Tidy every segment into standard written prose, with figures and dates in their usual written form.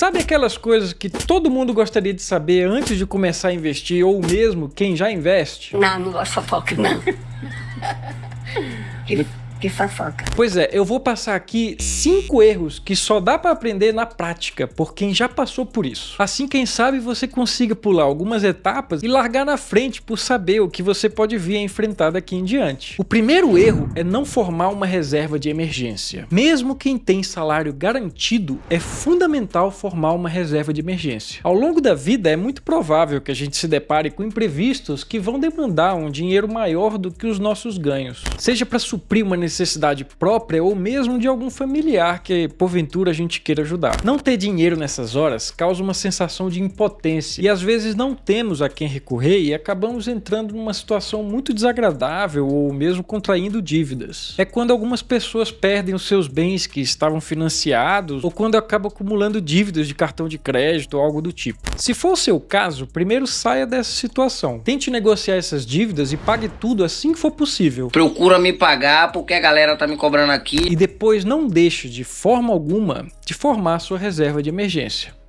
Sabe aquelas coisas que todo mundo gostaria de saber antes de começar a investir, ou mesmo quem já investe? Não gosto de fofoca, não. Que fofoca. Pois é, eu vou passar aqui 5 erros que só dá para aprender na prática por quem já passou por isso. Assim, quem sabe você consiga pular algumas etapas e largar na frente por saber o que você pode vir a enfrentar daqui em diante. O primeiro erro é não formar uma reserva de emergência. Mesmo quem tem salário garantido, é fundamental formar uma reserva de emergência. Ao longo da vida é muito provável que a gente se depare com imprevistos que vão demandar um dinheiro maior do que os nossos ganhos. Seja para suprir uma necessidade própria ou mesmo de algum familiar que porventura a gente queira ajudar. Não ter dinheiro nessas horas causa uma sensação de impotência e às vezes não temos a quem recorrer e acabamos entrando numa situação muito desagradável ou mesmo contraindo dívidas. É quando algumas pessoas perdem os seus bens que estavam financiados ou quando acabam acumulando dívidas de cartão de crédito ou algo do tipo. Se for o seu caso, primeiro saia dessa situação. Tente negociar essas dívidas e pague tudo assim que for possível. Procura me pagar porque a galera tá me cobrando aqui. E depois não deixe de forma alguma de formar sua reserva de emergência.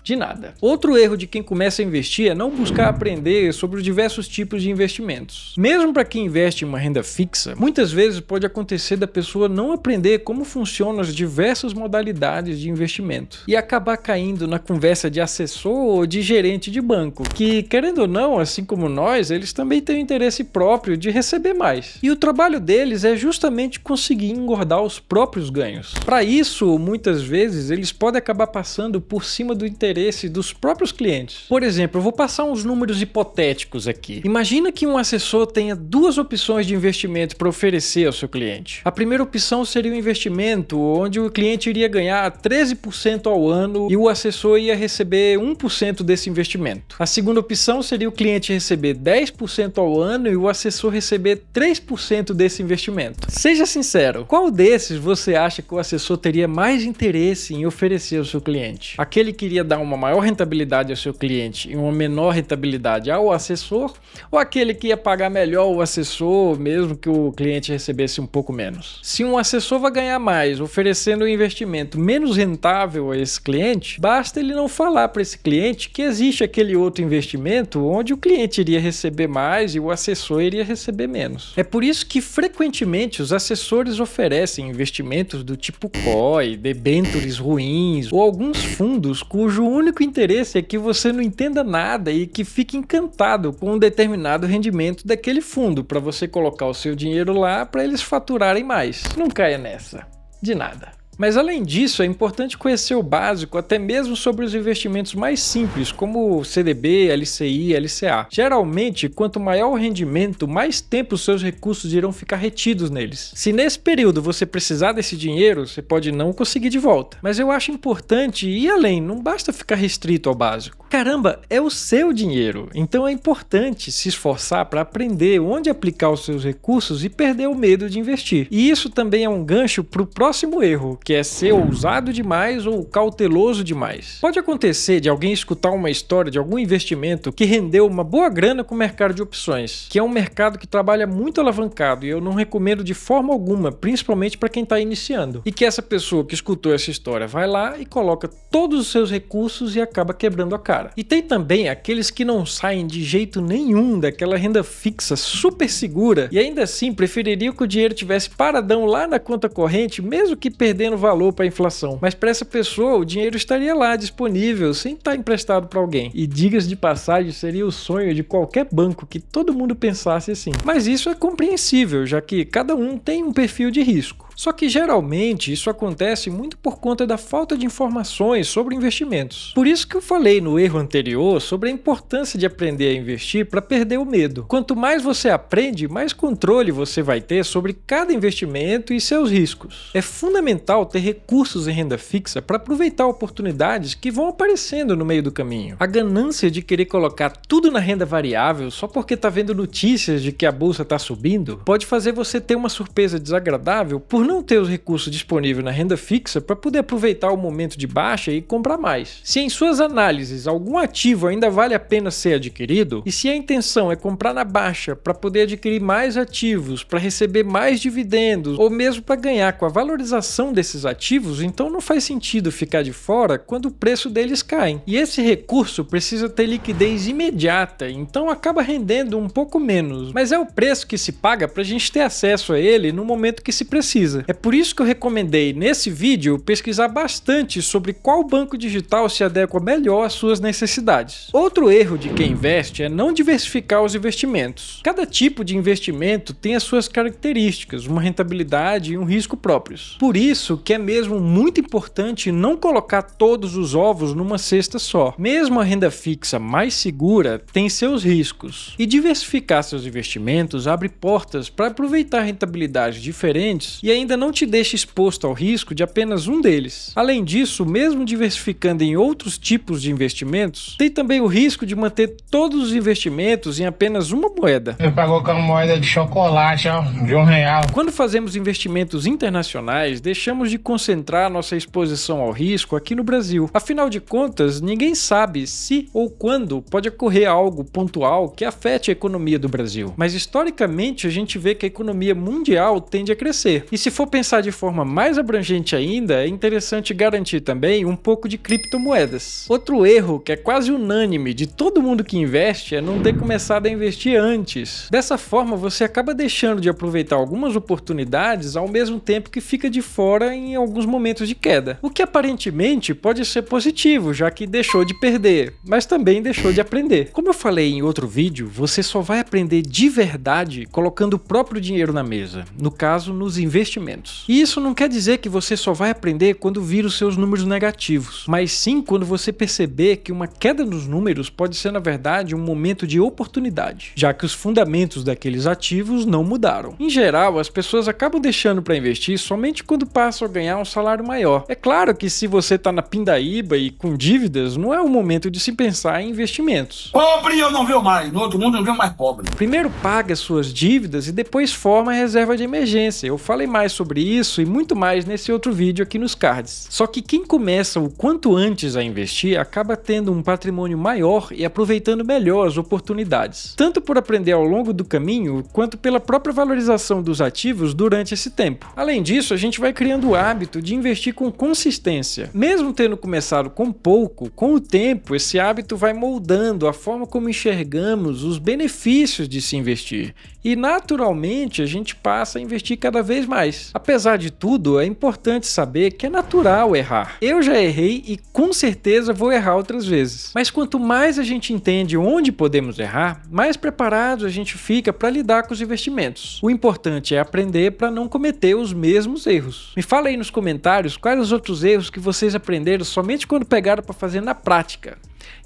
De nada. Outro erro de quem começa a investir é não buscar aprender sobre os diversos tipos de investimentos. Mesmo para quem investe em uma renda fixa, muitas vezes pode acontecer da pessoa não aprender como funcionam as diversas modalidades de investimento e acabar caindo na conversa de assessor ou de gerente de banco, que, querendo ou não, assim como nós, eles também têm o interesse próprio de receber mais. E o trabalho deles é justamente conseguir engordar os próprios ganhos. Para isso, muitas vezes, eles podem acabar passando por cima do interesse dos próprios clientes. Por exemplo, eu vou passar uns números hipotéticos aqui. Imagina que um assessor tenha 2 opções de investimento para oferecer ao seu cliente. A primeira opção seria um investimento onde o cliente iria ganhar 13% ao ano e o assessor ia receber 1% desse investimento. A segunda opção seria o cliente receber 10% ao ano e o assessor receber 3% desse investimento. Seja sincero, qual desses você acha que o assessor teria mais interesse em oferecer ao seu cliente? Aquele que iria dar uma maior rentabilidade ao seu cliente e uma menor rentabilidade ao assessor, ou aquele que ia pagar melhor o assessor mesmo que o cliente recebesse um pouco menos? Se um assessor vai ganhar mais oferecendo um investimento menos rentável a esse cliente, basta ele não falar para esse cliente que existe aquele outro investimento onde o cliente iria receber mais e o assessor iria receber menos. É por isso que frequentemente os assessores oferecem investimentos do tipo COI, debêntures ruins ou alguns fundos cujo único interesse é que você não entenda nada e que fique encantado com um determinado rendimento daquele fundo para você colocar o seu dinheiro lá para eles faturarem mais. Não caia nessa. De nada. Mas além disso, é importante conhecer o básico até mesmo sobre os investimentos mais simples, como CDB, LCI, LCA. Geralmente, quanto maior o rendimento, mais tempo os seus recursos irão ficar retidos neles. Se nesse período você precisar desse dinheiro, você pode não conseguir de volta. Mas eu acho importante ir além, não basta ficar restrito ao básico. Caramba, é o seu dinheiro, então é importante se esforçar para aprender onde aplicar os seus recursos e perder o medo de investir. E isso também é um gancho para o próximo erro, que é ser ousado demais ou cauteloso demais. Pode acontecer de alguém escutar uma história de algum investimento que rendeu uma boa grana com o mercado de opções, que é um mercado que trabalha muito alavancado e eu não recomendo de forma alguma, principalmente para quem está iniciando. E que essa pessoa que escutou essa história vai lá e coloca todos os seus recursos e acaba quebrando a cara. E tem também aqueles que não saem de jeito nenhum daquela renda fixa super segura e ainda assim prefeririam que o dinheiro tivesse paradão lá na conta corrente, mesmo que perdendo valor para a inflação. Mas para essa pessoa o dinheiro estaria lá disponível sem estar emprestado para alguém. E diga-se de passagem, seria o sonho de qualquer banco que todo mundo pensasse assim. Mas isso é compreensível, já que cada um tem um perfil de risco. Só que geralmente isso acontece muito por conta da falta de informações sobre investimentos. Por isso que eu falei no erro anterior sobre a importância de aprender a investir para perder o medo. Quanto mais você aprende, mais controle você vai ter sobre cada investimento e seus riscos. É fundamental ter recursos em renda fixa para aproveitar oportunidades que vão aparecendo no meio do caminho. A ganância de querer colocar tudo na renda variável só porque está vendo notícias de que a bolsa está subindo pode fazer você ter uma surpresa desagradável por não ter os recursos disponíveis na renda fixa para poder aproveitar o momento de baixa e comprar mais. Se em suas análises algum ativo ainda vale a pena ser adquirido, e se a intenção é comprar na baixa para poder adquirir mais ativos, para receber mais dividendos, ou mesmo para ganhar com a valorização desses ativos, então não faz sentido ficar de fora quando o preço deles cai. E esse recurso precisa ter liquidez imediata, então acaba rendendo um pouco menos, mas é o preço que se paga para a gente ter acesso a ele no momento que se precisa. É por isso que eu recomendei nesse vídeo pesquisar bastante sobre qual banco digital se adequa melhor às suas necessidades. Outro erro de quem investe é não diversificar os investimentos. Cada tipo de investimento tem as suas características, uma rentabilidade e um risco próprios. Por isso que é mesmo muito importante não colocar todos os ovos numa cesta só. Mesmo a renda fixa mais segura tem seus riscos. E diversificar seus investimentos abre portas para aproveitar rentabilidades diferentes e ainda não te deixa exposto ao risco de apenas um deles. Além disso, mesmo diversificando em outros tipos de investimentos, tem também o risco de manter todos os investimentos em apenas uma moeda. Ele pagou com uma moeda de chocolate, ó, de R$1. Quando fazemos investimentos internacionais, deixamos de concentrar nossa exposição ao risco aqui no Brasil. Afinal de contas, ninguém sabe se ou quando pode ocorrer algo pontual que afete a economia do Brasil. Mas historicamente a gente vê que a economia mundial tende a crescer. E se for pensar de forma mais abrangente ainda, é interessante garantir também um pouco de criptomoedas. Outro erro que é quase unânime de todo mundo que investe é não ter começado a investir antes. Dessa forma, você acaba deixando de aproveitar algumas oportunidades ao mesmo tempo que fica de fora em alguns momentos de queda. O que aparentemente pode ser positivo, já que deixou de perder, mas também deixou de aprender. Como eu falei em outro vídeo, você só vai aprender de verdade colocando o próprio dinheiro na mesa, no caso, nos investimentos. E isso não quer dizer que você só vai aprender quando vir os seus números negativos, mas sim quando você perceber que uma queda nos números pode ser, na verdade, um momento de oportunidade, já que os fundamentos daqueles ativos não mudaram. Em geral, as pessoas acabam deixando para investir somente quando passam a ganhar um salário maior. É claro que se você está na pindaíba e com dívidas, não é o momento de se pensar em investimentos. Pobre eu não vejo mais, no outro mundo eu não vejo mais pobre. Primeiro paga suas dívidas e depois forma a reserva de emergência. Eu falei mais sobre isso e muito mais nesse outro vídeo aqui nos cards. Só que quem começa o quanto antes a investir acaba tendo um patrimônio maior e aproveitando melhor as oportunidades, tanto por aprender ao longo do caminho, quanto pela própria valorização dos ativos durante esse tempo. Além disso, a gente vai criando o hábito de investir com consistência. Mesmo tendo começado com pouco, com o tempo, esse hábito vai moldando a forma como enxergamos os benefícios de se investir. E naturalmente a gente passa a investir cada vez mais. Apesar de tudo, é importante saber que é natural errar. Eu já errei e com certeza vou errar outras vezes. Mas quanto mais a gente entende onde podemos errar, mais preparados a gente fica para lidar com os investimentos. O importante é aprender para não cometer os mesmos erros. Me fala aí nos comentários quais os outros erros que vocês aprenderam somente quando pegaram para fazer na prática.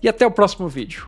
E até o próximo vídeo.